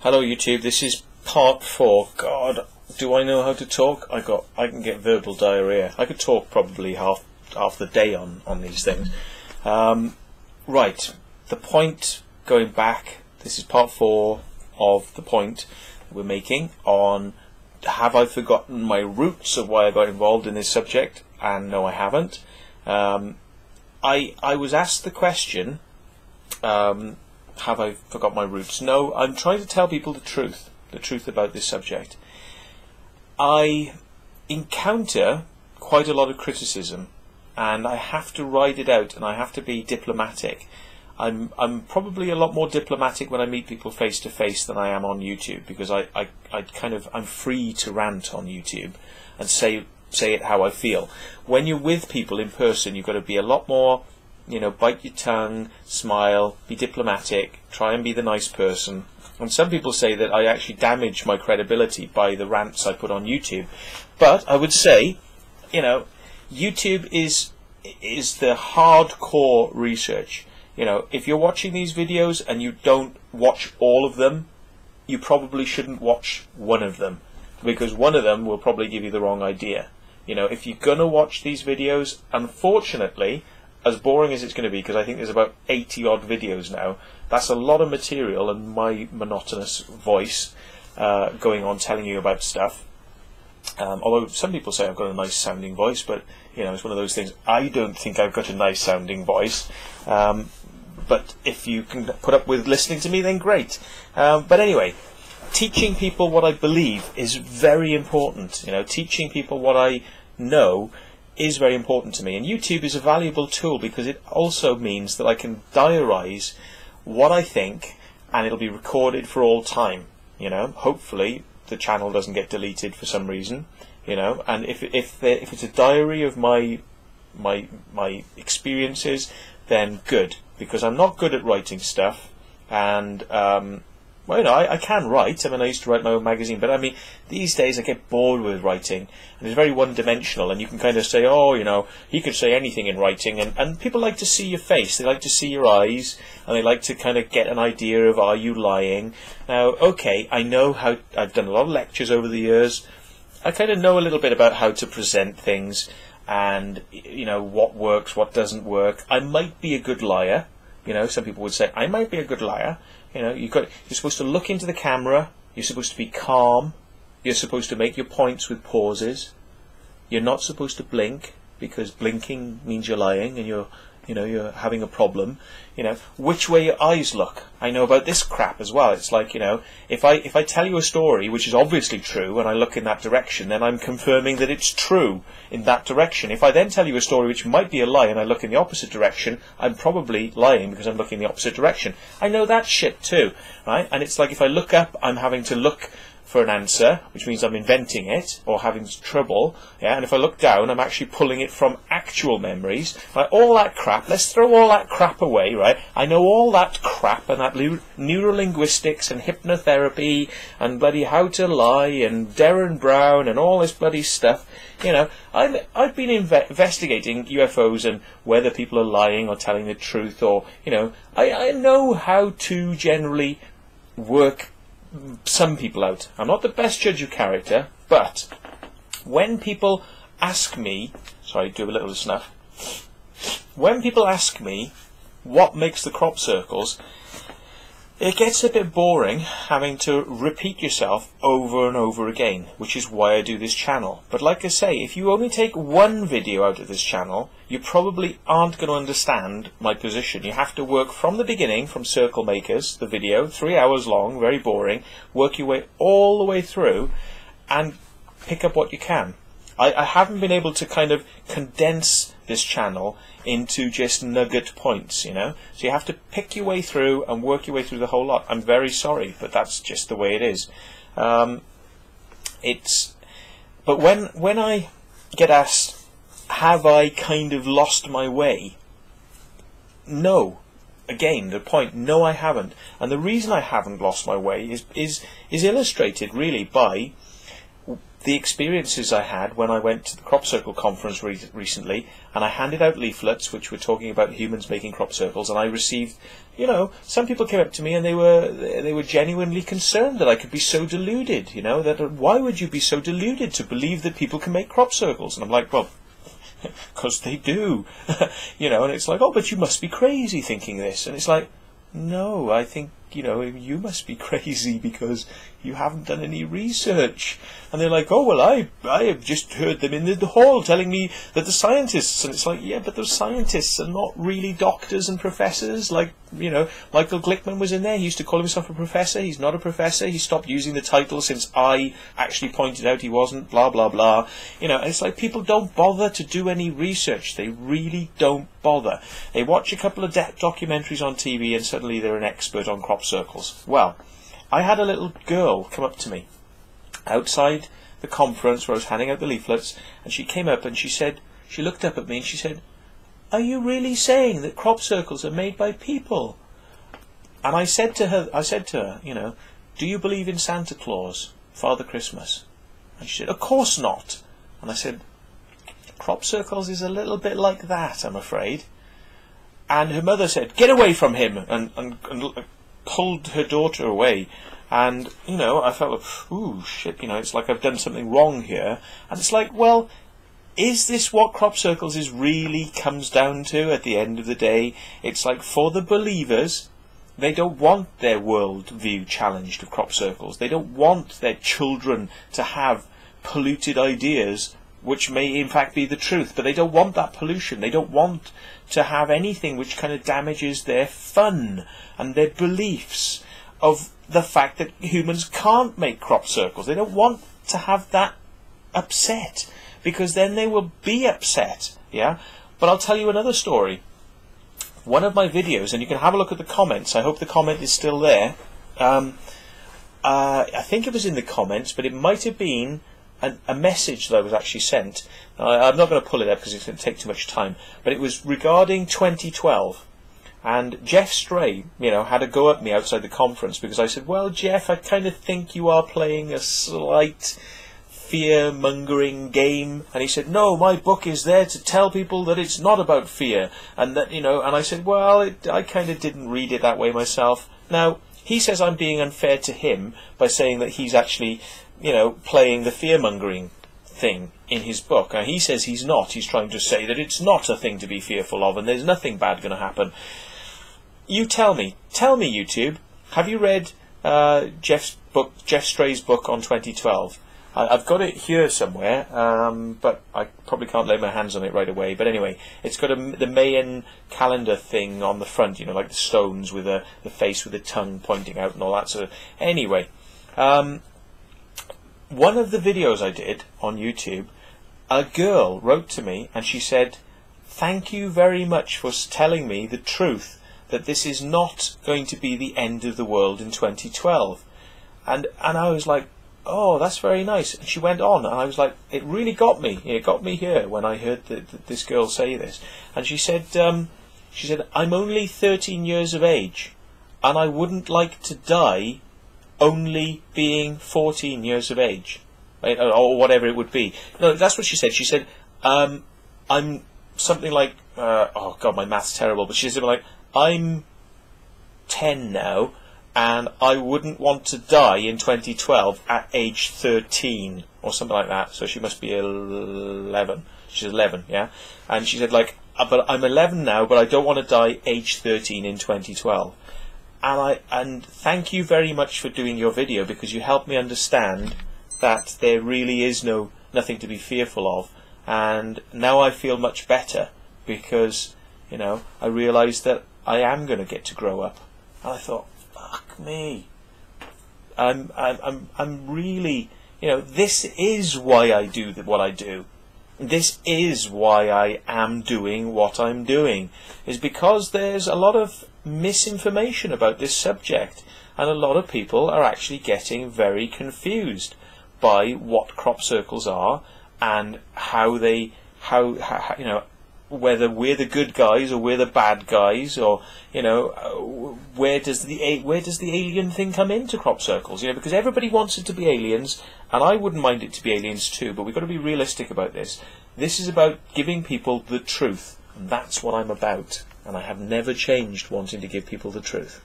Hello YouTube, this is part 4. God, do I know how to talk? I can get verbal diarrhea. I could talk probably half the day on these things. Right, the point going back, this is part 4 of the point we're making on have I forgotten my roots of why I got involved in this subject? And no, I haven't. I was asked the question, have I forgot my roots? No, I'm trying to tell people the truth about this subject. I encounter quite a lot of criticism, and I have to ride it out, and I have to be diplomatic. I'm probably a lot more diplomatic when I meet people face to face than I am on YouTube, because I'm free to rant on YouTube and say it how I feel. When you're with people in person, you've got to be a lot more, bite your tongue, smile, be diplomatic, try and be the nice person. And some people say that I actually damage my credibility by the rants I put on YouTube. But I would say, YouTube is the hardcore research. If you're watching these videos and you don't watch all of them, you probably shouldn't watch one of them, because one of them will probably give you the wrong idea. If you're going to watch these videos, unfortunately, as boring as it's going to be, because I think there's about 80 odd videos now, that's a lot of material and my monotonous voice going on telling you about stuff. Although some people say I've got a nice sounding voice, but it's one of those things. I don't think I've got a nice sounding voice, but if you can put up with listening to me, then great. But anyway, teaching people what I believe is very important. Teaching people what I know is very important to me, and YouTube is a valuable tool because it also means that I can diarise what I think, and it'll be recorded for all time. Hopefully the channel doesn't get deleted for some reason. And if it's a diary of my experiences, then good, because I'm not good at writing stuff, and I can write. I used to write my own magazine, but these days I get bored with writing, and it's very one-dimensional, and you can kind of say, he could say anything in writing, and people like to see your face, they like to see your eyes, and they like to kind of get an idea of, are you lying? Now, okay, I know how, I've done a lot of lectures over the years, I kind of know a little bit about how to present things, and, what works, what doesn't work. I might be a good liar. Some people would say, I might be a good liar. You're supposed to look into the camera, you're supposed to be calm, you're supposed to make your points with pauses, you're not supposed to blink, because blinking means you're lying and you're having a problem. Which way your eyes look. I know about this crap as well. It's like, if I tell you a story which is obviously true and I look in that direction, then I'm confirming that it's true in that direction. If I then tell you a story which might be a lie and I look in the opposite direction, I'm probably lying because I'm looking in the opposite direction. I know that shit too, right? And it's like if I look up, I'm having to look for an answer, which means I'm inventing it or having trouble, and if I look down, I'm actually pulling it from actual memories, right? All that crap, let's throw all that crap away, right? I know all that crap, and that neurolinguistics and hypnotherapy and bloody how to lie and Darren Brown and all this bloody stuff. I've been investigating UFOs and whether people are lying or telling the truth, or I know how to generally work some people out. I'm not the best judge of character, but when people ask me, sorry, do a little snuff. When people ask me what makes the crop circles, it gets a bit boring having to repeat yourself over and over again, which is why I do this channel. But like I say, if you only take one video out of this channel, you probably aren't going to understand my position. You have to work from the beginning, from Circlemakers, the video, 3 hours long, very boring, work your way all the way through and pick up what you can. I haven't been able to kind of condense this channel into just nugget points, so you have to pick your way through and work your way through the whole lot. I'm very sorry, but that's just the way it is. But when I get asked, have I kind of lost my way? No. Again, the point, no, I haven't. And the reason I haven't lost my way is illustrated really by the experiences I had when I went to the crop circle conference recently, and I handed out leaflets which were talking about humans making crop circles, and I received, some people came up to me and they were genuinely concerned that I could be so deluded, that why would you be so deluded to believe that people can make crop circles? And I'm like, well, because they do, and it's like, oh, but you must be crazy thinking this, and it's like, no, I think, you must be crazy because you haven't done any research. And they're like, oh, well, I have just heard them in the hall telling me that the scientists, and it's like, yeah, but those scientists are not really doctors and professors. Like, Michael Glickman was in there. He used to call himself a professor. He's not a professor. He stopped using the title since I actually pointed out he wasn't, blah, blah, blah. And it's like people don't bother to do any research. They really don't bother. They watch a couple of documentaries on TV and suddenly they're an expert on crop circles. Well, I had a little girl come up to me outside the conference where I was handing out the leaflets, and she came up and she looked up at me and she said, are you really saying that crop circles are made by people? And I said to her, do you believe in Santa Claus, Father Christmas? And she said, of course not. And I said, crop circles is a little bit like that, I'm afraid. And her mother said, get away from him, and pulled her daughter away. And, I felt, ooh, shit, it's like I've done something wrong here. And it's like, well, is this what crop circles really comes down to at the end of the day? It's like, for the believers, they don't want their worldview challenged of crop circles. They don't want their children to have polluted ideas, which may in fact be the truth, but they don't want that pollution. They don't want to have anything which kind of damages their fun and their beliefs of the fact that humans can't make crop circles. They don't want to have that upset, because then they will be upset, yeah? But I'll tell you another story. One of my videos, and you can have a look at the comments, I hope the comment is still there. I think it was in the comments, but it might have been a message that I was actually sent. I'm not going to pull it up because it's going to take too much time, but it was regarding 2012. And Jeff Stray, had a go at me outside the conference because I said, well, Jeff, I kind of think you are playing a slight fear-mongering game. And he said, no, my book is there to tell people that it's not about fear. And that, and I said, well, I kind of didn't read it that way myself. Now, he says I'm being unfair to him by saying that he's actually, playing the fear-mongering thing in his book. Now, he says he's not. He's trying to say that it's not a thing to be fearful of and there's nothing bad going to happen. You tell me, YouTube, have you read Jeff Stray's book on 2012? I've got it here somewhere, but I probably can't lay my hands on it right away. But anyway, it's got the Mayan calendar thing on the front, like the stones with the face with the tongue pointing out and all that sort of. Anyway, one of the videos I did on YouTube, a girl wrote to me and she said, thank you very much for telling me the truth, that this is not going to be the end of the world in 2012. And I was like, oh, that's very nice. And she went on, and I was like, it really got me. It got me here when I heard this girl say this. And she said, I'm only 13 years of age, and I wouldn't like to die only being 14 years of age, right? Or whatever it would be. No, that's what she said. She said, I'm something like, oh God, my math's terrible, but she said like, I'm 10 now, and I wouldn't want to die in 2012 at age 13 or something like that. So she must be 11. She's 11, yeah. And she said like, but I'm 11 now, but I don't want to die age 13 in 2012. And thank you very much for doing your video, because you helped me understand that there really is nothing to be fearful of. And now I feel much better because, I realised that I am going to get to grow up. And I thought, fuck me. I'm really, this is why I do what I do. This is why I am doing what I'm doing. Is because there's a lot of misinformation about this subject, and a lot of people are actually getting very confused by what crop circles are and how whether we're the good guys or we're the bad guys, or where does the alien thing come into crop circles? Because everybody wants it to be aliens, and I wouldn't mind it to be aliens too. But we've got to be realistic about this. This is about giving people the truth, and that's what I'm about. And I have never changed wanting to give people the truth.